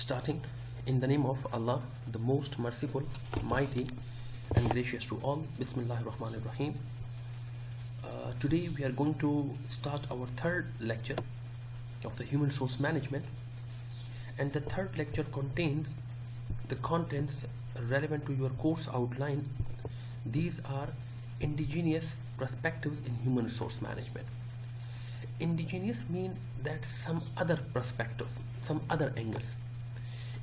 Starting in the name of Allah, the most merciful, mighty and gracious to all. Bismillahir Rahmanir Rahim. Today we are going to start our third lecture of the human resource management, and the third lecture contains the contents relevant to your course outline. These are indigenous perspectives in human resource management. Indigenous means that some other perspectives, some other angles.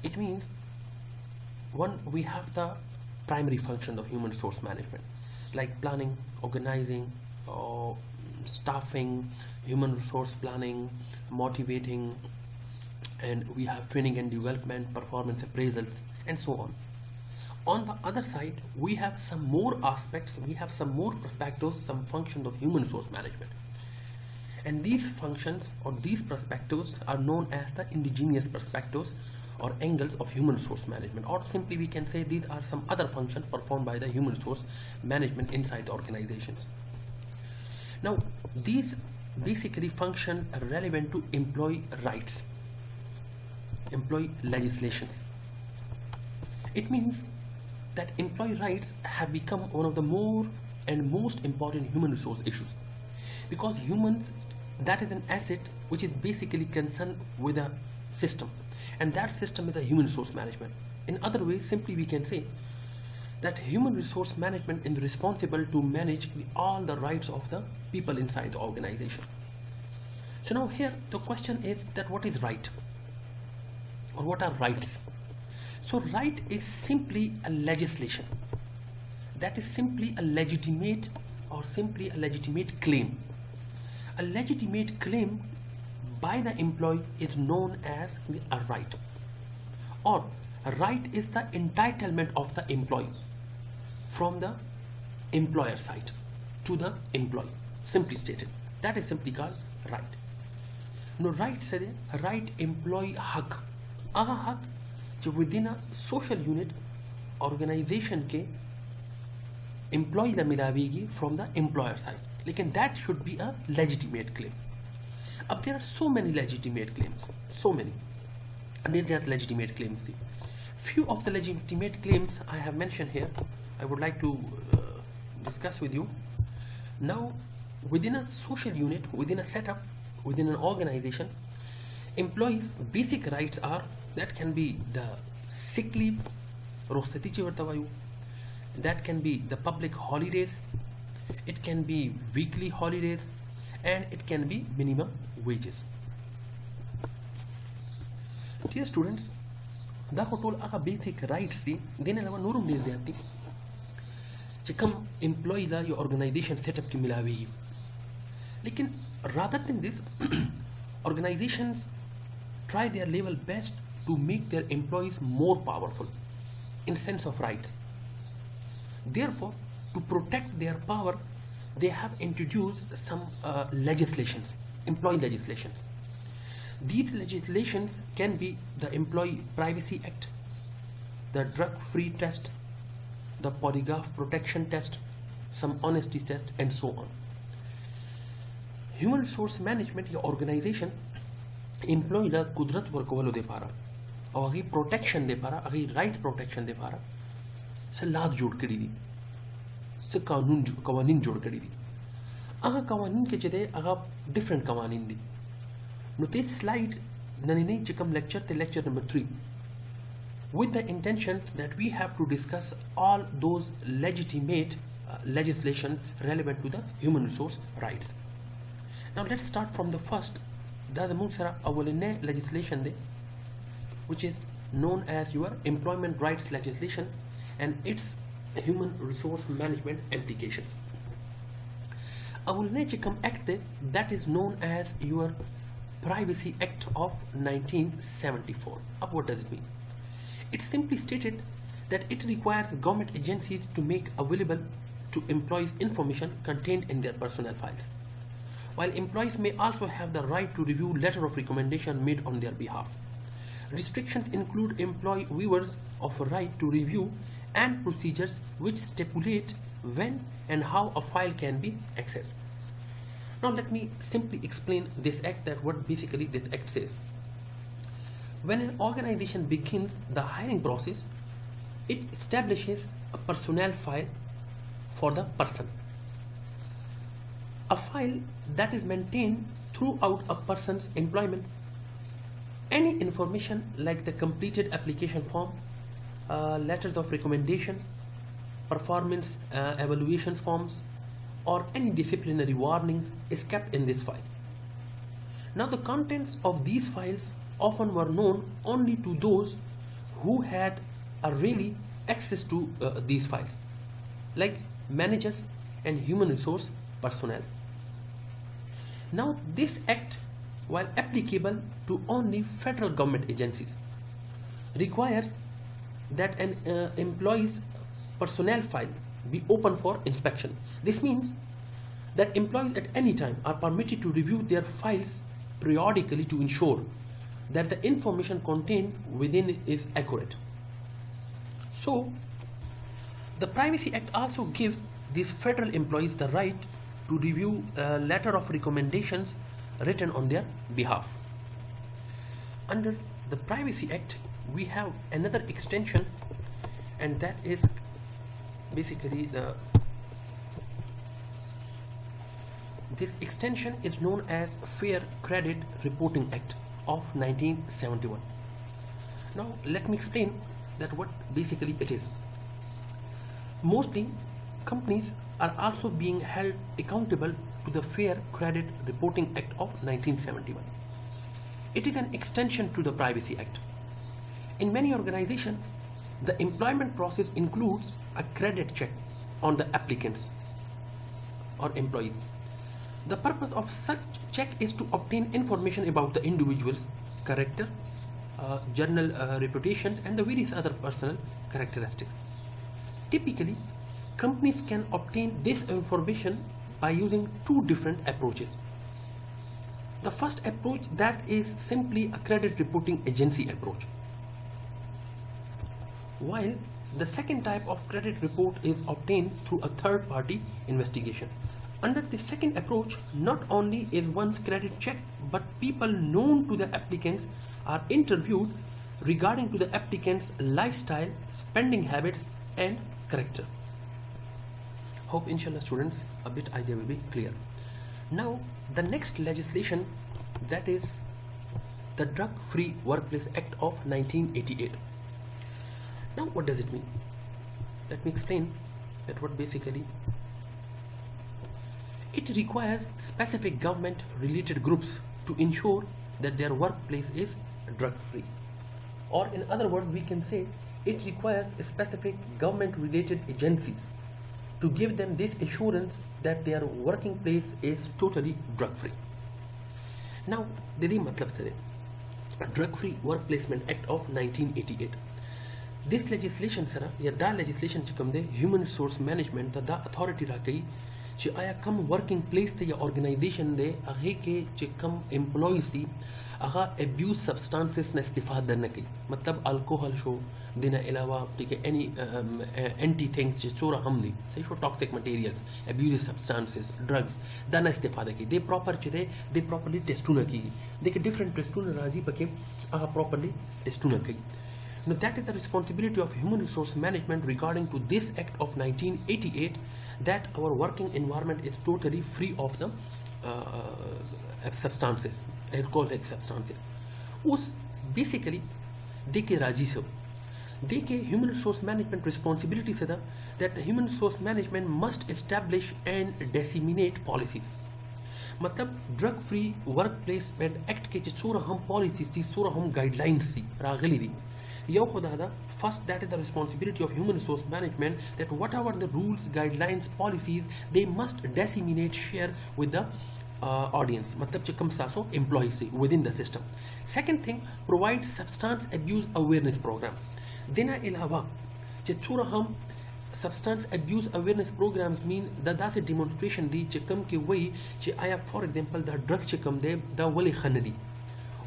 It means, one, we have the primary function of human resource management, like planning, organizing, staffing, human resource planning, motivating, and we have training and development, performance appraisals, and so on. On the other side, we have some more aspects, we have some more perspectives, some functions of human resource management. And these functions or these perspectives are known as the indigenous perspectives or angles of human resource management, or simply we can say these are some other functions performed by the human resource management inside the organizations. Now, these basically functions are relevant to employee rights, employee legislations. It means that employee rights have become one of the more and most important human resource issues, because humans, that is an asset which is basically concerned with a system, and that system is a human resource management. In other ways, simply we can say that human resource management is responsible to manage all the rights of the people inside the organization. So now here the question is that what is right, or what are rights? So right is simply a legislation, that is simply a legitimate or simply a legitimate claim. A legitimate claim by the employee is known as a right, or a right is the entitlement of the employee from the employer side to the employee. Simply stated, that is simply called right. Now right said right employee haq, aga haq जो within a social unit organization के employee La मिलावेगी from the employer side, लेकिन that should be a legitimate claim. Up there are so many legitimate claims, so many, and they're just legitimate claims. Few of the legitimate claims I have mentioned here, I would like to discuss with you. Now, within a social unit, within a setup, within an organization, employees' basic rights are, that can be the sick leave, that can be the public holidays, it can be weekly holidays, and it can be minimum wages. Dear students, the total aga basic rights see then alawa norum de zyati chikam employee la your organization setup ki milawi. Lekin rather than this, organizations try their level best to make their employees more powerful in sense of rights. Therefore, to protect their power, they have introduced some legislations, employee legislations. These legislations can be the Employee Privacy Act, the Drug-Free Test, the Polygraph Protection Test, some honesty test, and so on. Human resource management या organization employee ला कुदरत वर्कवलो दे पारा, और अगी protection दे पारा, अगी right protection दे पारा, से लाद जोड़ करी दी, से कानून जोड़ करी दी. आगा कानून के जगह आगा different कानून दी. Notice slide ननी चिकम lecture ते lecture number 3, with the intention that we have to discuss all those legitimate legislation relevant to the human resource rights. Now let's start from the first. The Munsara awalene legislation de, which is known as your employment rights legislation and its human resource management implications. Awalene chikam act de, that is known as your Privacy Act of 1974. अब what does it mean? It simply stated that it requires government agencies to make available to employees information contained in their personnel files, while employees may also have the right to review letter of recommendation made on their behalf. Restrictions include employee waivers of a right to review and procedures which stipulate when and how a file can be accessed. Now let me simply explain this act, that what basically this act says. when an organization begins the hiring process, it establishes a personnel file for the person. A file that is maintained throughout a person's employment. Any information like the completed application form, letters of recommendation, performance evaluations forms, or any disciplinary warnings is kept in this file. Now the contents of these files often were known only to those who had really access to these files, like managers and human resource personnel. Now this act, while applicable to only federal government agencies, requires that an employee's personnel file be open for inspection. This means that employees at any time are permitted to review their files periodically to ensure that the information contained within it is accurate. So the Privacy Act also gives these federal employees the right to review a letter of recommendations written on their behalf. Under the Privacy Act, we have another extension, and that is basically this extension is known as Fair Credit Reporting Act of 1971. Now let me explain that what basically it is. Mostly companies are also being held accountable to the Fair Credit Reporting Act of 1971. It is an extension to the Privacy Act. In many organizations, the employment process includes a credit check on the applicants or employees. The purpose of such check is to obtain information about the individual's character, journal reputation, and the various other personal characteristics. Typically, companies can obtain this information by using two different approaches. The first approach, that is simply a credit reporting agency approach, while the second type of credit report is obtained through a third-party investigation. Under the second approach, not only is one's credit checked, but people known to the applicants are interviewed regarding to the applicant's lifestyle, spending habits, and character. Hope inshallah students a bit idea will be clear. Now the next legislation, that is the Drug Free Workplace Act of 1988. Now what does it mean? Let me explain that what basically it requires specific government related groups to ensure that their workplace is drug free, or in other words we can say it requires specific government related agencies to give them this assurance that their working place is totally drug free. Now didi matlab se Drug Free Work Placement Act of 1988. This legislation sara ya da legislation chikam de human resource management da authority ra gayi چې آیا کم ورکینګ پلیس ته یا ارګنایزیشن دی هغه کې چې کم امپلویز دي هغه ابیوز سبسټانسز نه استفاده نه کوي، مطلب الکوهل شو دینه علاوه ټیک اني انټي ثینګز چې څوره هم دي صحیح شو، ټاکسیک مټیریلز، ابیوز سبسټانسز، ډرګز دا نه استفاده کوي، دی پراپر چې دی دی پراپرلی ټیسټونه کیږي، دغه ډیفرنٹ ټیسټونه راځي پکې هغه پراپرلی ټیسټونه کوي. Now that is the responsibility of human resource management regarding to this act of 1988, that our working environment is totally free of the substances, alcoholic substances. Us basically deke raji se deke human resource management responsibility se that the human resource management must establish and disseminate policies. मतलब drug free work placement act के चोरा हम policies थी, चोरा हम guidelines थी रागली थी यो खुदा दा. First, that is the responsibility of human resource management, that whatever the rules, guidelines, policies, they must disseminate, share with the audience, मतलब चिकम सासो employees से within the system. Second thing, provide substance abuse awareness program. देना अलावा चोरा हम substance abuse awareness programs mean that a demonstration di chikam ke way che aya for example the drugs chikam de the wali khanadi,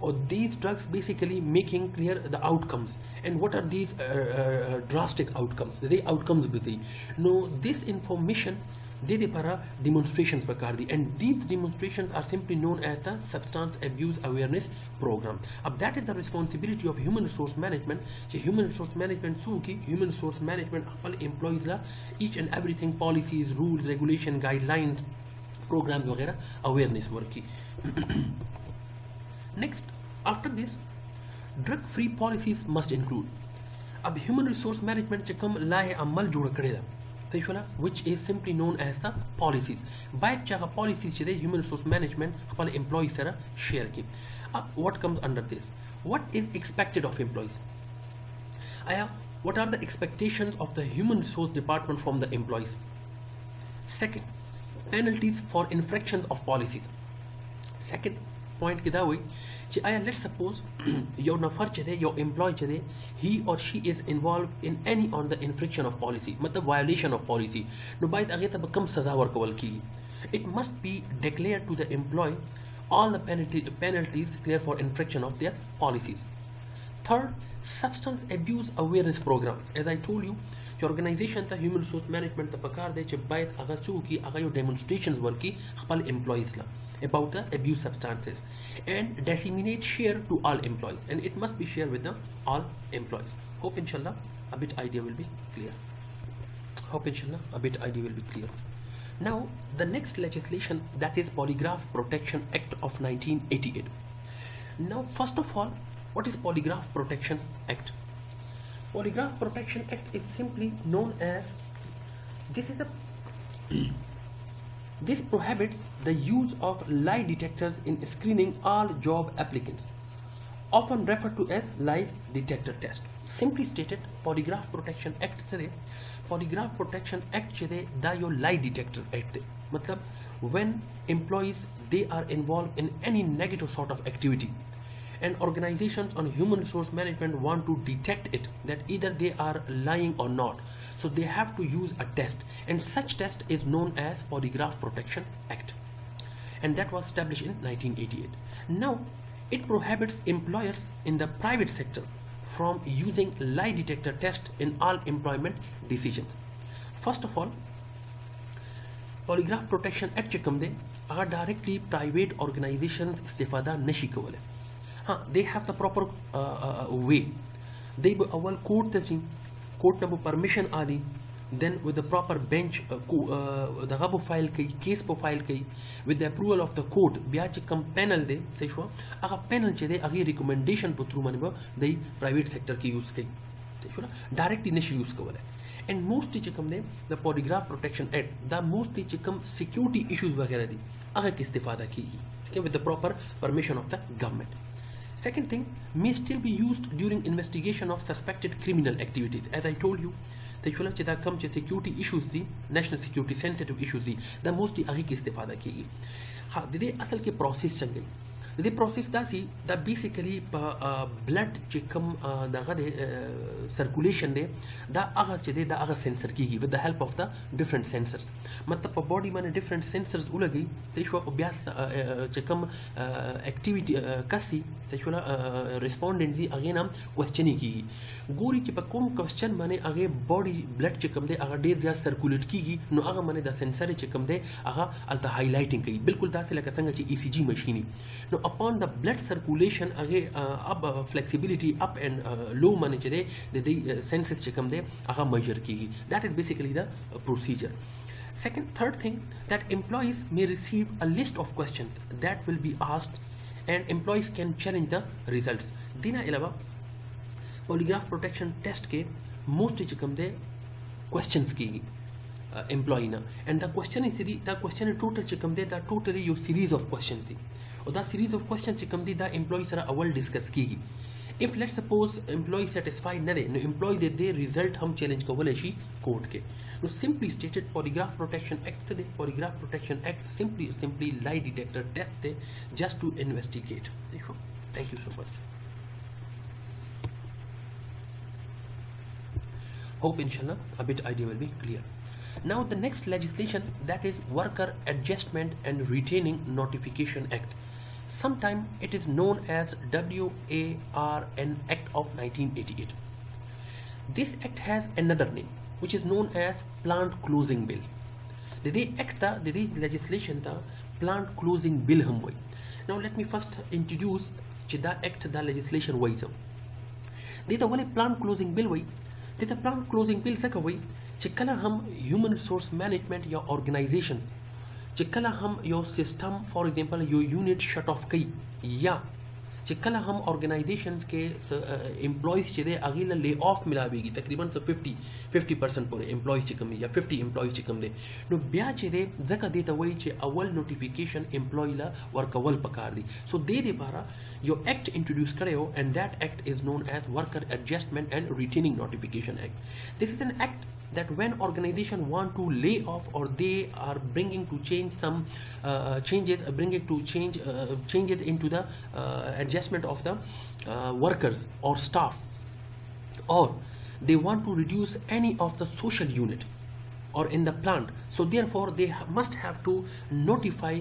or these drugs basically making clear the outcomes and what are these drastic outcomes, the outcomes with the no this information they para demonstrations bakardi, and these demonstrations are simply known as the substance abuse awareness program. That is the responsibility of human resource management. Human resource management human resource management employees la each and everything, policies, rules, regulation, guidelines, programs वगैरह awareness work की. Next, after this, drug free policies must include. अब human resource management चे कम लाए अमल जोड़ करे दा, which is simply known as the policies. By chaga policies चे human resource management अपने employees सरा share की. अब what comes under this? What is expected of employees? What are the expectations of the human resource department from the employees? Second, penalties for infractions of policies. Second point kida hui, let's suppose your nafar chade, your employee chade, he or she is involved in any on the infraction of policy, matlab violation of policy. No by the ageta become saza workable ki. It must be declared to the employee all the penalties clear for infraction of their policies. Third, substance abuse awareness programs. As I told you, your organization the human resource management the pakar de by aga chu ki aga your demonstrations work ki apal employees la about the abuse substances, and disseminate share to all employees, and it must be shared with the all employees. Hope inshallah a bit idea will be clear. Now the next legislation, that is Polygraph Protection Act of 1988. Now first of all, what is Polygraph Protection Act? Polygraph Protection Act is simply known as, this prohibits the use of lie detectors in screening all job applicants, often referred to as lie detector test. Simply stated, Polygraph Protection Act Polygraph Protection Act da yo lie detector act. Matlab, when employees they are involved in any negative sort of activity, and organizations on human resource management want to detect it, that either they are lying or not, so they have to use a test, and such test is known as Polygraph Protection Act, and that was established in 1988. Now it prohibits employers in the private sector from using lie detector test in all employment decisions. First of all, Polygraph Protection Act are directly private organizations istifada nashi kawale. They have the proper way. They will court number permission ali, then with the proper bench the gabu file case file with the approval of the court biya kam panel de seshwa aga panel che de agi recommendation po through manba the private sector ki use kai seshwa directly nashi use kawale. And mostly chikam de the Polygraph Protection Act the mostly chikam security issues वगैरह दी aga की istifada की with the proper permission of the government. Second thing, may still be used during investigation of suspected criminal activities. As I told you, the security issues, national security sensitive issues, the mostly agi ki istifada ki. Dide asal ke process change. The process that basically blood chikam circulation de da aga chede da aga sensor ki with the help of the different sensors. Matlab body mane different sensors ulagi teshwa obvious chikam activity kasi teshwa respondent di again am questioning ki gori ki pakom question mane age body blood chikam de aga der ja circulate ki no aga mane da sensor chikam de aga alta highlighting ki bilkul da se laka sanga chi ECG machine. Now upon the blood circulation up flexibility up and low mane chede the senses chikam de aga measure ki. That is basically the procedure. Third thing, that employees may receive a list of questions that will be asked, and employees can challenge the results. Dina ilawa Polygraph Protection Test ke mostly chikam de questions ki employee na, and the question is total chikam de the totally your series of questions thi. Or the series of questions chikam de the employees are awal discuss ki. If let's suppose employee satisfied na de, no employee de result hum challenge ka wale shi court ke. No simply stated, Polygraph Protection Act de Polygraph Protection Act simply lie detector test de just to investigate. Thank you so much. Hope inshallah a bit idea will be clear. Now the next legislation, that is Worker Adjustment and Retaining Notification Act. Sometime it is known as WARN Act of 1988. This act has another name, which is known as Plant Closing Bill. د دې ایکټ ته د دې لیجسلیشن ته پلانټ کلوزینګ بل هم وایي. نو لیټ می فرست انټروډیوس چې دا ایکټ دا لیجسلیشن وایي څه دې ته ولې پلانټ کلوزینګ بل وایي. دې ته پلانټ کلوزینګ بل څه کوي چې کله هم هیومن ریسورس مینجمنٹ یا آرګنایزیشنز چې کله هم یو سیستم فار ایگزامپل یو یونټ شټ اف کوي یا چې کله هم آرګنایزیشنز کې امپلویز چې دی هغې له لی آف ملاویږي تقریبا 50% پورې امپلویز چې کوم دي یا 50 امپلویز چې کوم دي نو بیا چې دی ځکه دې ته وایي چې اول نوټیفیکیشن امپلوی له ورکول پکار دي. سو دې لپاره یو ایکټ انټروډیوس کړی و and that act is known as Worker Adjustment and Retaining Notification Act. This is an act that when organization want to lay off or they are bringing to change some changes into the adjustment of the workers or staff, or they want to reduce any of the social unit or in the plant, so therefore they must have to notify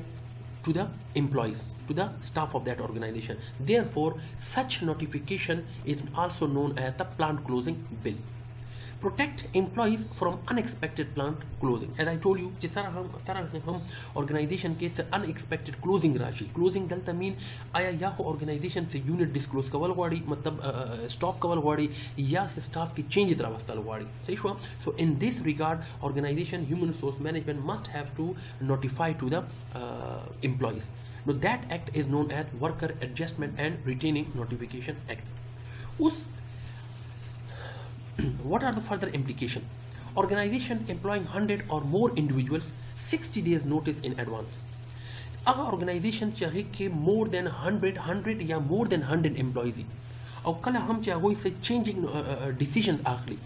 to the employees, to the staff of that organization. Therefore such notification is also known as the plant closing bill. Protect employees from unexpected plant closing. As I told you जिस तरह हम organization के से unexpected closing राशि closing दलता mean आया या हो organization से unit disclose कवल वाड़ी मतलब stop कवल वाड़ी या से staff की change तरह वस्तल वाड़ी सही हुआ. So in this regard organization human resource management must have to notify to the employees. Now that act is known as Worker Adjustment and Retaining Notification Act. उस what are the further implications? Organization employing 100 or more individuals 60 days notice in advance. अगर organization चाहे कि more than 100 या more than 100 employees और कल हम चाहे इसे changing decisions आखिरी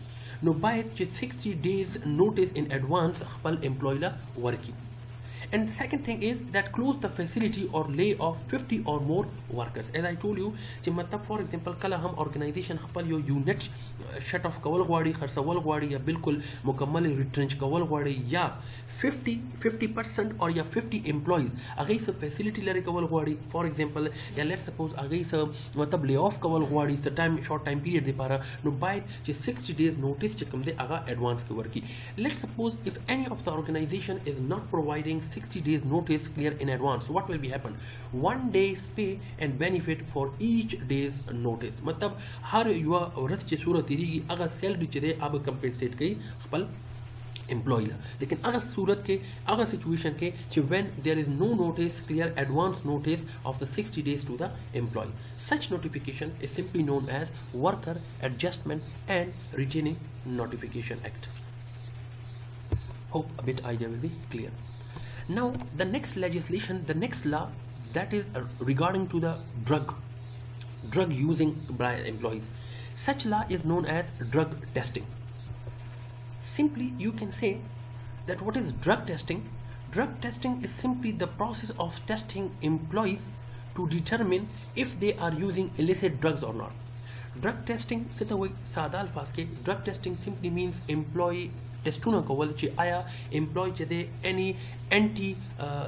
नो बाय 60 days notice in advance खपल employee ला working. And second thing is that close the facility or lay off 50 or more workers. As I told you कि मतलब for example कल हम organization खपल यो unit shut off कवल वाड़ी खर्चवल वाड़ी या बिल्कुल मुकम्मल retrench कवल वाड़ी या 50% और या 50 employees अगर इस facility लरे कवल वाड़ी for example या let's suppose अगर इस मतलब lay off कवल वाड़ी इस time short time period दे पारा नो by 60 days notice चकम दे अगर advance के Varkey. Let's suppose if any of the organization is not providing 60 days notice clear in advance, what will be happen? 1 day's pay and benefit for each day's notice. मतलब हर युवा रस की सूरत ही अगर salary चले अब compensate कई खपल employee ला. लेकिन अगर सूरत के अगर सिचुएशन के when there is no notice clear advance notice of the 60 days to the employee, such notification is simply known as Worker Adjustment and Retaining Notification Act. Hope a bit idea will be clear. Now the next legislation, the next law that is regarding to the drug using by employees. Such law is known as drug testing. Simply you can say that what is drug testing? Drug testing is simply the process of testing employees to determine if they are using illicit drugs or not. Drug testing sitaway saada alfaz ke drug testing simply means employee testuna kawal che aya employee chede any anti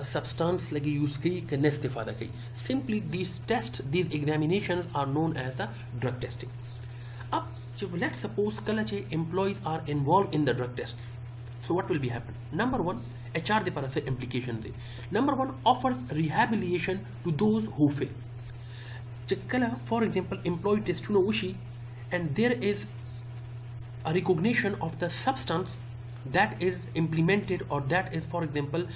substance lagi use ki ke ne istifada ki. Simply these tests, these examinations are known as the drug testing. Up let's suppose kala che employees are involved in the drug test. So what will be happen? Number one, HR de para se implication de. Number one, offers rehabilitation to those who fail. Kala for example employee testuna ushi and there is a recognition of the substance that is implemented or that is for example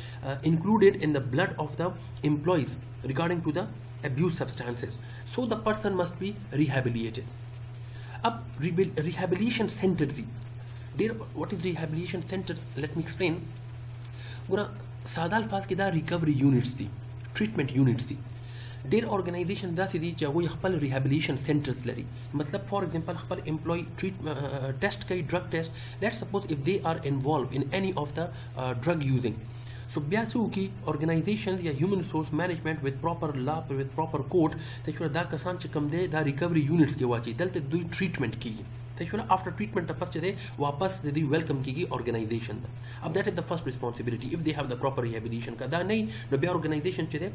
included in the blood of the employees regarding to the abuse substances. So the person must be rehabilitated. Up rehabilitation centers. There, what is rehabilitation centers? Let me explain. Guna sadal fas ke da recovery units thi, treatment units thi. Their organization da thi ja wo khapal rehabilitation centers lari. Matlab for example khapal employee test kai drug test. Let's suppose if they are involved in any of the drug using. So biasu ki organizations या human resource management with proper law with proper code तशवर दा कसान चकम दे दा recovery units के वाची दलते दुई treatment की सही after treatment तपस चदे वापस दे वेलकम की ऑर्गेनाइजेशन अब that is the first responsibility if they have the proper rehabilitation का दा नहीं द बे ऑर्गेनाइजेशन चदे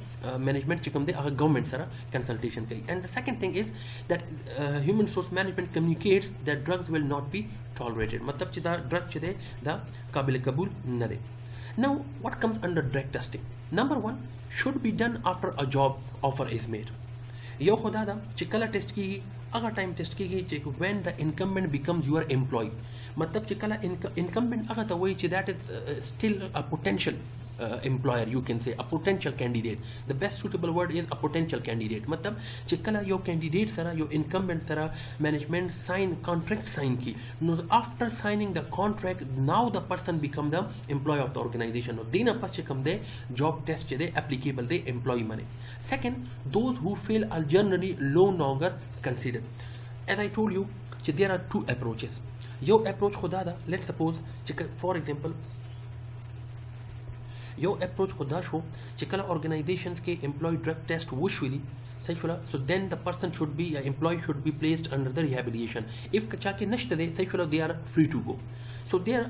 मैनेजमेंट चिकम दे गवर्नमेंट सरा कंसल्टेशन करी and the second thing is that human resource management communicates that drugs will not be tolerated मतलब चिदा ड्रग चदे द काबिल कबूल न दे Now, what comes under drug testing? Number one, should be done after a job offer is made. यो खुदा दा चिकला test की अगर time test की check when the incumbent becomes your employee मतलब चिकला incumbent अगर तो वही that is still a potential employer you can say a potential candidate the best suitable word is a potential candidate मतलब चिकला यो candidate सरा यो incumbent सरा management sign contract sign की no after signing the contract now the person become the employee of the organization no दिन आपस चिकम दे job test चदे applicable दे employee मने second those who fail are generally no longer considered as I told you there are two approaches yo approach खुदा दा let's suppose for example यो approach खुदा शो चिकला organizations के एम्प्लॉय ड्रग टेस्ट वुशुअली सही फुला so then the person should be या employ should be placed under the rehabilitation if कचा के नष्ट दे सही फुला they are free to go so their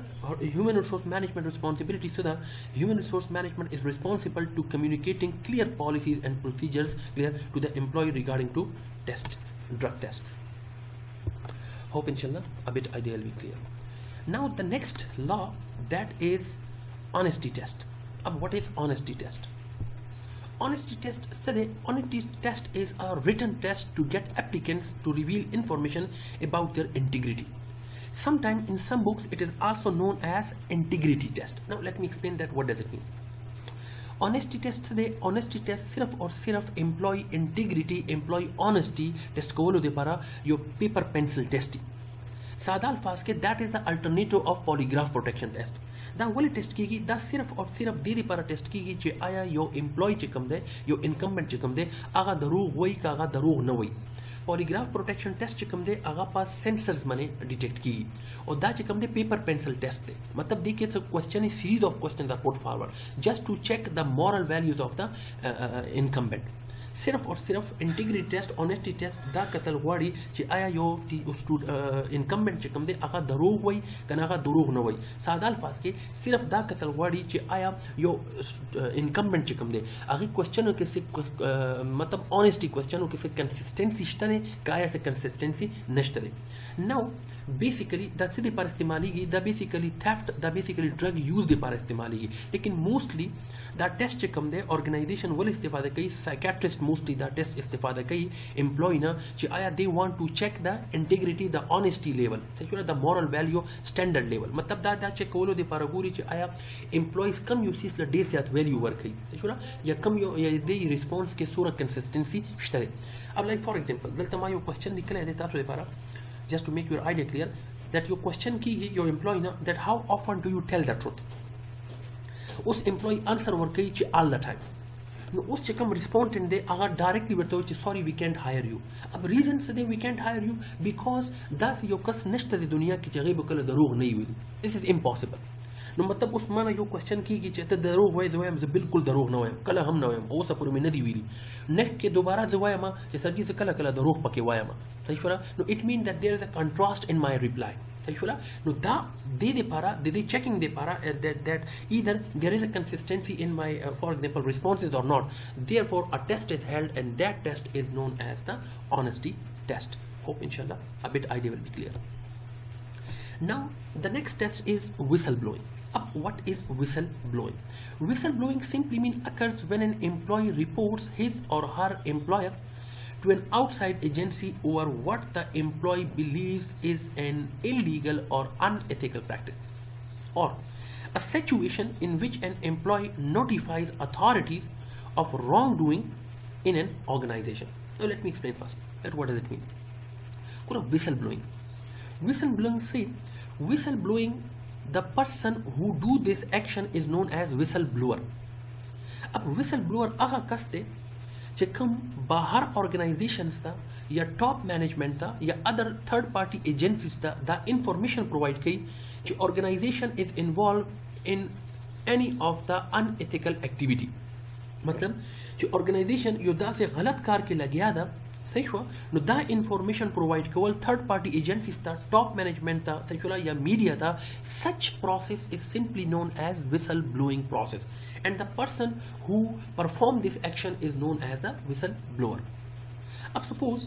human resource management responsibility so the human resource management is responsible to communicating clear policies and procedures clear to the employee regarding to drug tests hope inshallah a bit idea will be clear now the next law that is honesty test अब what is honesty test? Honesty test honesty test is a written test to get applicants to reveal information about their integrity. Sometimes in some books it is also known as integrity test. Now let me explain that what does it mean. Honesty test honesty test सिर्फ और सिर्फ employee integrity employee honesty test को बोलो दे पारा यो paper pencil testing. सादा अल्फाज के that is the alternative of polygraph protection test. दा वली टेस्ट की दा सिर्फ और सिर्फ दे पारा टेस्ट की चे आया यो एम्प्लॉय चिकम दे यो इनकम्बेंट चिकम दे आगा दरूग वही का आगा दरूग न वही पॉलीग्राफ प्रोटेक्शन टेस्ट चिकम दे आगा पास सेंसर्स मने डिटेक्ट की और दा चिकम दे पेपर पेंसिल टेस्ट दे मतलब देखिए so question is series of questions are put forward just to check the moral values of the incumbent सिर्फ और सिर्फ इंटीग्रिटी टेस्ट ऑनेस्टी टेस्ट दा कतल वाड़ी चे आया यो टी इनकम्बेंट चिकम दे आगा दरोग वही कना आगा दरोग न वही सादा अल्फाज के सिर्फ दा कतल वाड़ी चे आया यो इनकम्बेंट चिकम दे आगे क्वेश्चनों के से मतलब ऑनेस्टी क्वेश्चनों के से कंसिस्टेंसी शतने काया से कंसिस्टेंसी नष्टरे नाउ बेसिकली द सीधे पर इस्तेमाली की the basically theft the basically drug use दे पर इस्तेमाली की लेकिन मोस्टली द टेस्ट चिकम दे ऑर्गेनाइजेशन वो इस्तेफादा कई साइकेट्रिस्ट मोस्टली द टेस्ट इस्तेफादा कई एम्प्लॉय ना चे आया they want to check the integrity the honesty level सही the moral value standard level मतलब दा चेक कोलो दे पर गुरी चे आया एम्प्लॉयज कम यूसिस ल देर से वैल्यू वर्क है सही या कम यो या दे रिस्पांस के सूरा कंसिस्टेंसी शतरे अब लाइक फॉर एग्जांपल दल तमा यो क्वेश्चन निकले देता आपसे पारा just to make your idea clear that your question की your employee ना that how often do you tell the truth उस employee answer work कही ची all the time no उस चिकम respondent दे अगर directly बरतो ची sorry we can't hire you अब reason से दे we can't hire you because दस यो कस नष्ट दी दुनिया की जगह बकल दरोग नहीं हुई this is impossible नो मतलब उस माना यो क्वेश्चन की चेते दरोग हुए जो है हमसे बिल्कुल दरोग ना हुए कल हम ना हुए ओ सपुर में नदी हुई नेक्स्ट के दोबारा जो है मा ये सर जी से कल दरोग पके हुआ मा सही फरा नो it mean that there is a contrast in my reply सही फरा नो दा दे पारा दे चेकिंग दे पारा that either there is a consistency in my for example responses or not therefore a test is held and that test is known as the honesty test hope inshallah a bit idea will be clear now the next test is whistleblowing. What is whistleblowing? Whistleblowing simply means occurs when an employee reports his or her employer to an outside agency over what the employee believes is an illegal or unethical practice, or a situation in which an employee notifies authorities of wrongdoing in an organization. Now let me explain first. What does it mean? Whistleblowing. Whistleblowing, the person who do this action is known as whistleblower. अब whistleblower आगा कसते चिकम बाहर organizations था या top management था या other third party agencies था दा information provide की कि organization is involved in any of the unethical activity. मतलब जो organization यो दा से गलत कार के लगिया था सही हुआ नो दा इंफॉर्मेशन प्रोवाइड कवल थर्ड पार्टी एजेंसीज था टॉप मैनेजमेंट था सही हुआ या मीडिया था such process is simply known as whistle blowing process and the person who performed this action is known as a whistleblower. अब suppose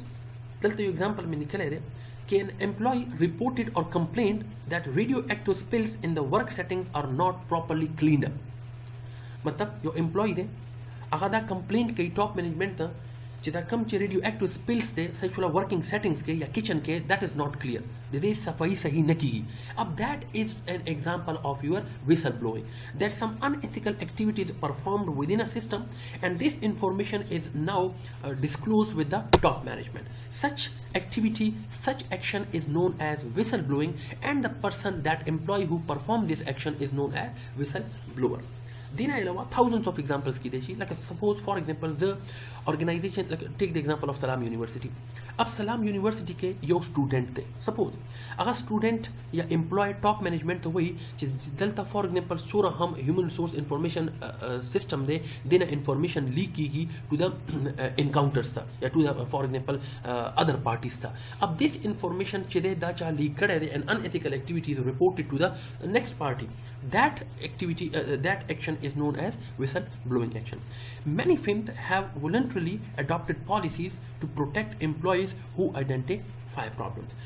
चलते हुए एग्जाम्पल में निकले थे कि an employee reported or complained that radioactive spills in the work settings are not properly cleaned up. मतलब जो employ थे अगर दा कंप्लेंट कई टॉप मैनेजमेंट था जिदा कम चे रेडियो एक्टिव स्पिल्स थे सही वर्किंग सेटिंग्स के या किचन के दैट इज नॉट क्लियर दे सफाई सही न की अब that is an example of your whistle blowing that some unethical activities performed within a system and this information is now disclose with the top management such activity such action is known as whistleblowing and the person that employee who performed this action is known as whistleblower. Then I know thousands of examples की देशी like suppose for example the organization like take the example of Salam University. अब Salam university के यो student थे suppose अगर student या employee top management तो वही दलता फॉर एग्जांपल सोरा हम ह्यूमन रिसोर्स इंफॉर्मेशन सिस्टम दे देना इंफॉर्मेशन लीक की टू द इनकाउंटर्स था या to the for example other parties था अब दिस इंफॉर्मेशन चिदे दा चा लीक करे and unethical activities reported to the next party that activity that action is known as whistleblowing action. Many firms have voluntarily adopted policies to protect employees who identify problems.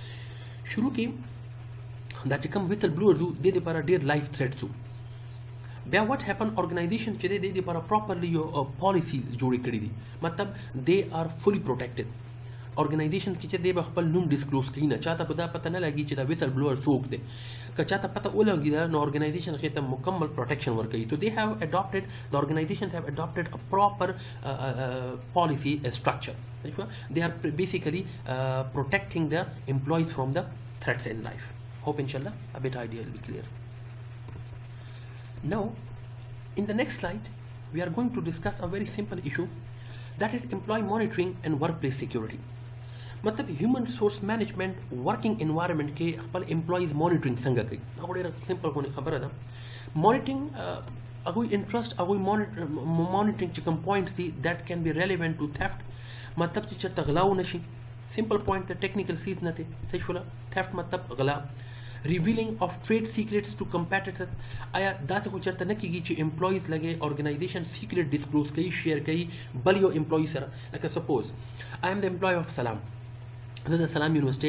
शुरू की that come whistleblowers do they para their life threats There what happen organization chede they para properly policies जोड़ी करी दी मतलब they are fully protected organization की दे बखपल नुम disclose की ना चाहता पता न लगी चिदा विसल ब्लोअर सोक दे का चाहता पता ओ लगी दा नो ऑर्गेनाइजेशन के तम मुकम्मल प्रोटेक्शन वर्क की तो they have adopted the organizations have adopted a proper policy structure they are basically protecting the employees from the threats in life hope इंशाल्लाह a bit idea will be clear. Now in the next slide we are going to discuss a very simple issue that is employee monitoring and workplace security. मतलब human resource management working environment के अपन employees monitoring संग कई अगोड़े simple कोने खबर है monitoring अगोई interest अगोई monitoring चिकम पॉइंट्स थी that can be relevant to theft मतलब चिचर तगलाऊ नशी सिंपल पॉइंट टेक्निकल सीज न थे सही थेफ्ट मतलब गला revealing of trade secrets to competitors आया दास को चर्चा न की ची एम्प्लॉयज लगे ऑर्गेनाइजेशन सीक्रेट डिस्क्लोज कई शेयर कई बल यो employ sir like suppose I am the employ of Salam Salam university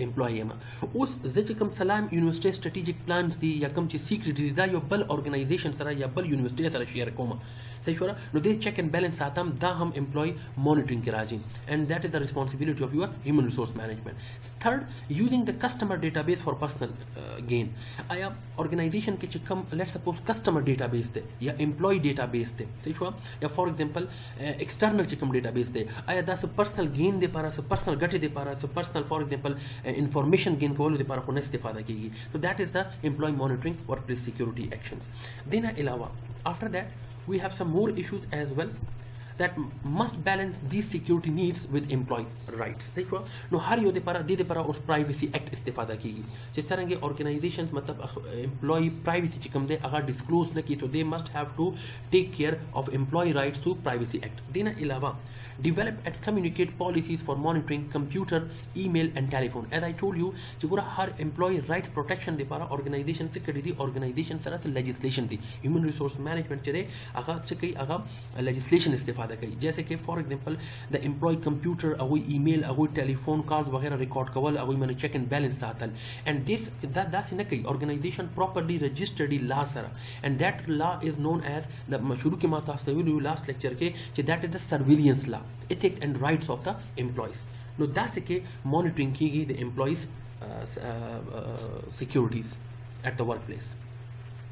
employ है उस जच कम सलाम यूनिवर्सिटी स्ट्रेटेजिक प्लान्स थी या कम ची सीक्रेट दा यो बल ऑर्गेनाइजेशन सर या बल यूनिवर्सिटी सर शेयर कोमा सही छोरा नो दे चेक एंड बैलेंस आता हम दा हम एम्प्लॉय मॉनिटरिंग के राजी and that is the responsibility of your human resource management. Third using the customer database for personal gain आया ऑर्गेनाइजेशन के चिकम लेट्स सपोज कस्टमर डेटाबेस थे या एम्प्लॉय डेटाबेस थे सही छोरा या फॉर एग्जांपल एक्सटर्नल चिकम डेटाबेस थे आया दा पर्सनल गेन दे पारा पर्सनल गटे दे पारा personal for example information gain को दे पारा को न इस्तेफादा की तो that is the employ monitoring workplace security actions. Then अलावा after that we have some more issues as well that must balance these security needs with employee rights. देखो नो हर यो दे पारा उस प्राइवेसी एक्ट इस्तेफादा की जिस तरह के ऑर्गेनाइजेशंस मतलब employ privacy चिकम दे अगर डिस्क्लोज न की तो they must have to take care of employee rights through privacy act. Then अलावा develop and communicate policies for monitoring computer, email and telephone. As I told you, जो हर employee rights protection दे पारा organization से करी थी organization तरह से legislation थी human resource management चले अगर से कई अगर legislation इस्तेफादा करी जैसे कि for example the employee computer अगोई email अगोई telephone calls वगैरह record कवल अगोई मैंने check and balance था and this that न कई organization properly registered law सरा and that law is known as the शुरू के माता से last lecture के that is the surveillance law. Ethics and rights of the employees. Now that's के monitoring की गई the employees securities at the workplace.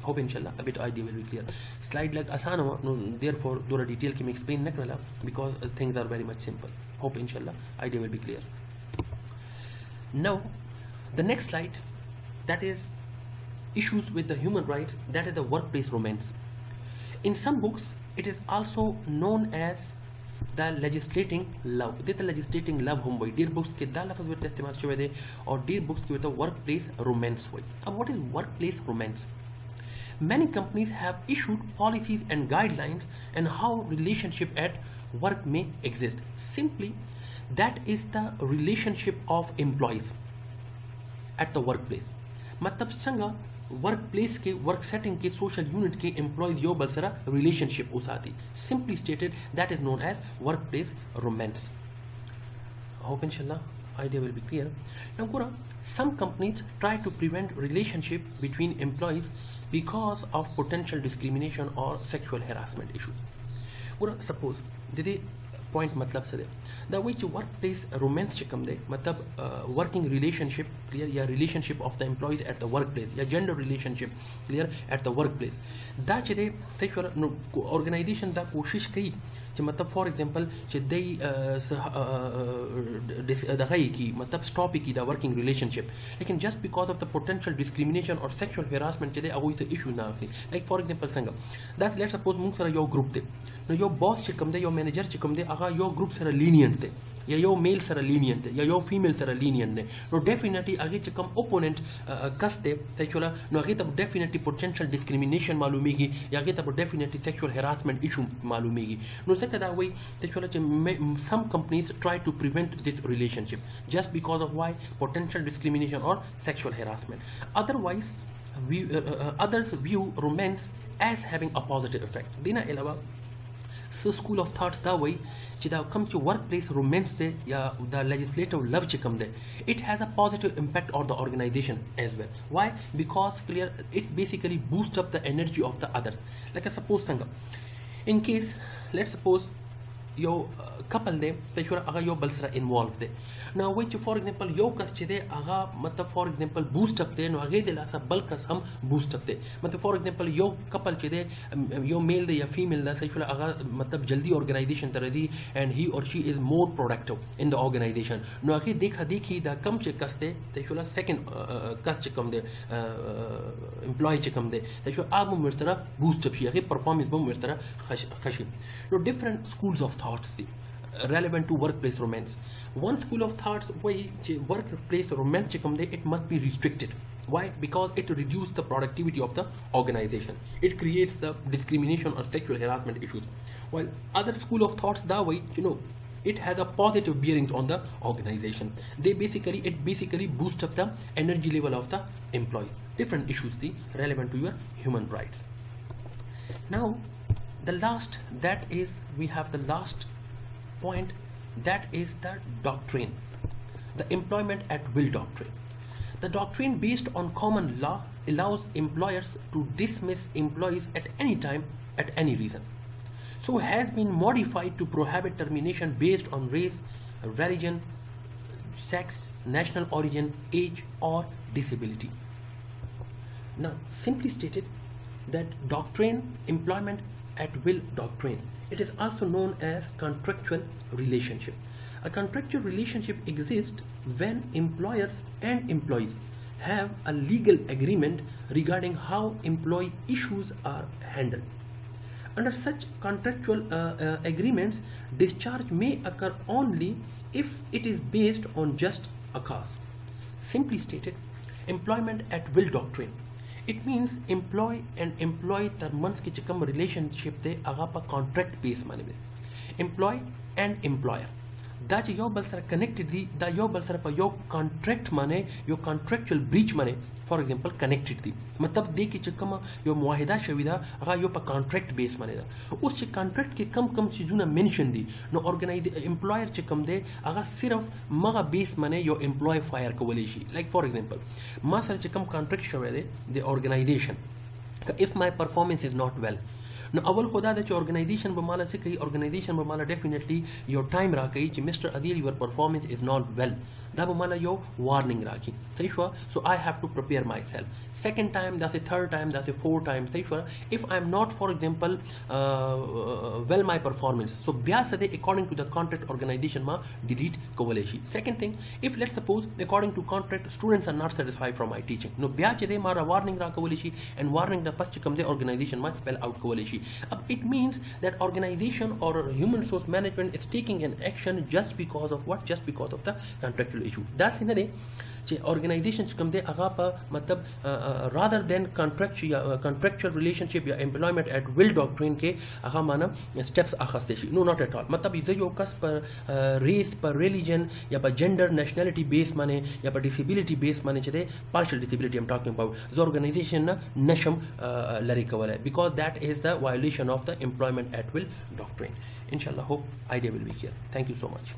Hope inshallah a bit idea will be clear. Slide like आसान हुआ no therefore थोड़ा detail के मैं explain न करला because things are very much simple. Hope inshallah idea will be clear. Now the next slide that is issues with the human rights that is the workplace romance. In some books it is also known as the legislating love. This the legislating love हम वही dear books के दा लफ्ज़ में इस्तेमाल शुरू है और dear books के तो workplace romance हुई. अब what is workplace romance? Many companies have issued policies and guidelines on how relationship at work may exist. Simply, that is the relationship of employees at the workplace. मतलब संगा workplace के work setting के social unit के employees yo बलसरा relationship उसाती. Simply stated, that is known as workplace romance. Hope inshallah idea will be clear. Now Kura, some companies try to prevent relationship between employees because of potential discrimination or sexual harassment issues. Kura, suppose did point मतलब से the which workplace romance चिकम दे मतलब working relationship clear या relationship of the employees at the workplace या gender relationship clear at the workplace दा चेदे sexual organization दा कोशिश कई कि मतलब for example चेदे दगाई की मतलब stop की दा working relationship लेकिन just because of the potential discrimination or sexual harassment चेदे अगोई से issue ना आती like for example संगा that's let's suppose मुंग सरा यो group दे no यो boss चिकम दे यो manager चिकम दे आगा यो group सरा lenient दे या यो मेल सरा lenient दे या यो फीमेल सरा lenient दे no definitely आगे चिकम opponent कस दे sexual no आगे तब definitely potential discrimination मालूमेगी या आगे तब definitely sexual harassment issue मालूमेगी no second that way sexual some companies try to prevent this relationship just because of why potential discrimination or sexual harassment. Otherwise others view romance as having a positive effect. Dina ilawa so school of thoughts that way when comes to workplace romance de ya the legislative love chikam de it has a positive impact on the organization as well. Why? Because clear it basically boosts up the energy of the others. Like I suppose sanga in case let's suppose yo couple de sexual aga yo balsra involved de now which for example yo kas chede aga matlab for example boost up de no age de la sa balkas hum boost up de matlab for example yo couple chede yo male de ya female da sexual aga matlab jaldi organization taradi and he or she is more productive in the organization no age dekha dekhi da kam che kas de sexual second kas che kam de employee che kam de sexual abu mirtara boost up shi age performance bum mirtara khashi no different schools of thoughts relevant to workplace romance. One school of thoughts way workplace romance it must be restricted. Why? Because it reduces the productivity of the organization. It creates the discrimination or sexual harassment issues. While other school of thoughts that way it has a positive bearings on the organization. It basically boosts up the energy level of the employee. Different issues relevant to your human rights. Now the last we have the last point, that is the doctrine, the employment at will doctrine. The doctrine based on common law allows employers to dismiss employees at any time at any reason. So has been modified to prohibit termination based on race, religion, sex, national origin, age or disability. Now simply stated that doctrine, employment at will doctrine, it is also known as contractual relationship. A contractual relationship exists when employers and employees have a legal agreement regarding how employee issues are handled. Under such contractual agreements, discharge may occur only if it is based on just a cause. Simply stated, employment at will doctrine, it means employee and employee terms की चिकम relationship दे आगा पा contract base माने में employee and employer दा जो यो बलसर connected दी दा यो बलसर पा यो contract माने यो contractual breach माने for example connected दी मतलब दे की चिकम यो मुआहिदा शविदा आगा यो पा contract base माने दा उस contract के कम चीजों ना mention दी नो organize employer चिकम दे आगा सिर्फ मगा base माने यो employee fire को बोले शी like for example मा सर चिकम contract शवे दे the organization if my performance is not well no अवल खुदा दे organization बमाला से कई organization बमाला definitely your time रहा कई कि Mr. Adil your performance is not well दा बमाला यो warning राखी सही हुआ so I have to prepare myself second time that's a third time that's a fourth time सही हुआ if I am not for example well my performance so Beas they according to the contract organization मा delete कोवलेशी second thing if let's suppose according to contract students are not satisfied from my teaching no Beas दे मारा warning रहा कोवलेशी and warning दा first कम दे organization मा spell out कोवलेशी it means that organization or human resource management is taking an action just because of what? Just because of the contractual issue. That's in the day. organization कम दे अगा पर मतलब rather than contractual relationship या employment at will doctrine के अगा माना steps आखस्ते शी no not at all मतलब इधर यो कस पर race पर religion या पर gender nationality base माने या पर disability base माने चले partial disability I'm talking about जो organization ना नशम लरी कवल है because that is the violation of the employment at will doctrine. Inshallah, hope idea will be clear. Thank you so much.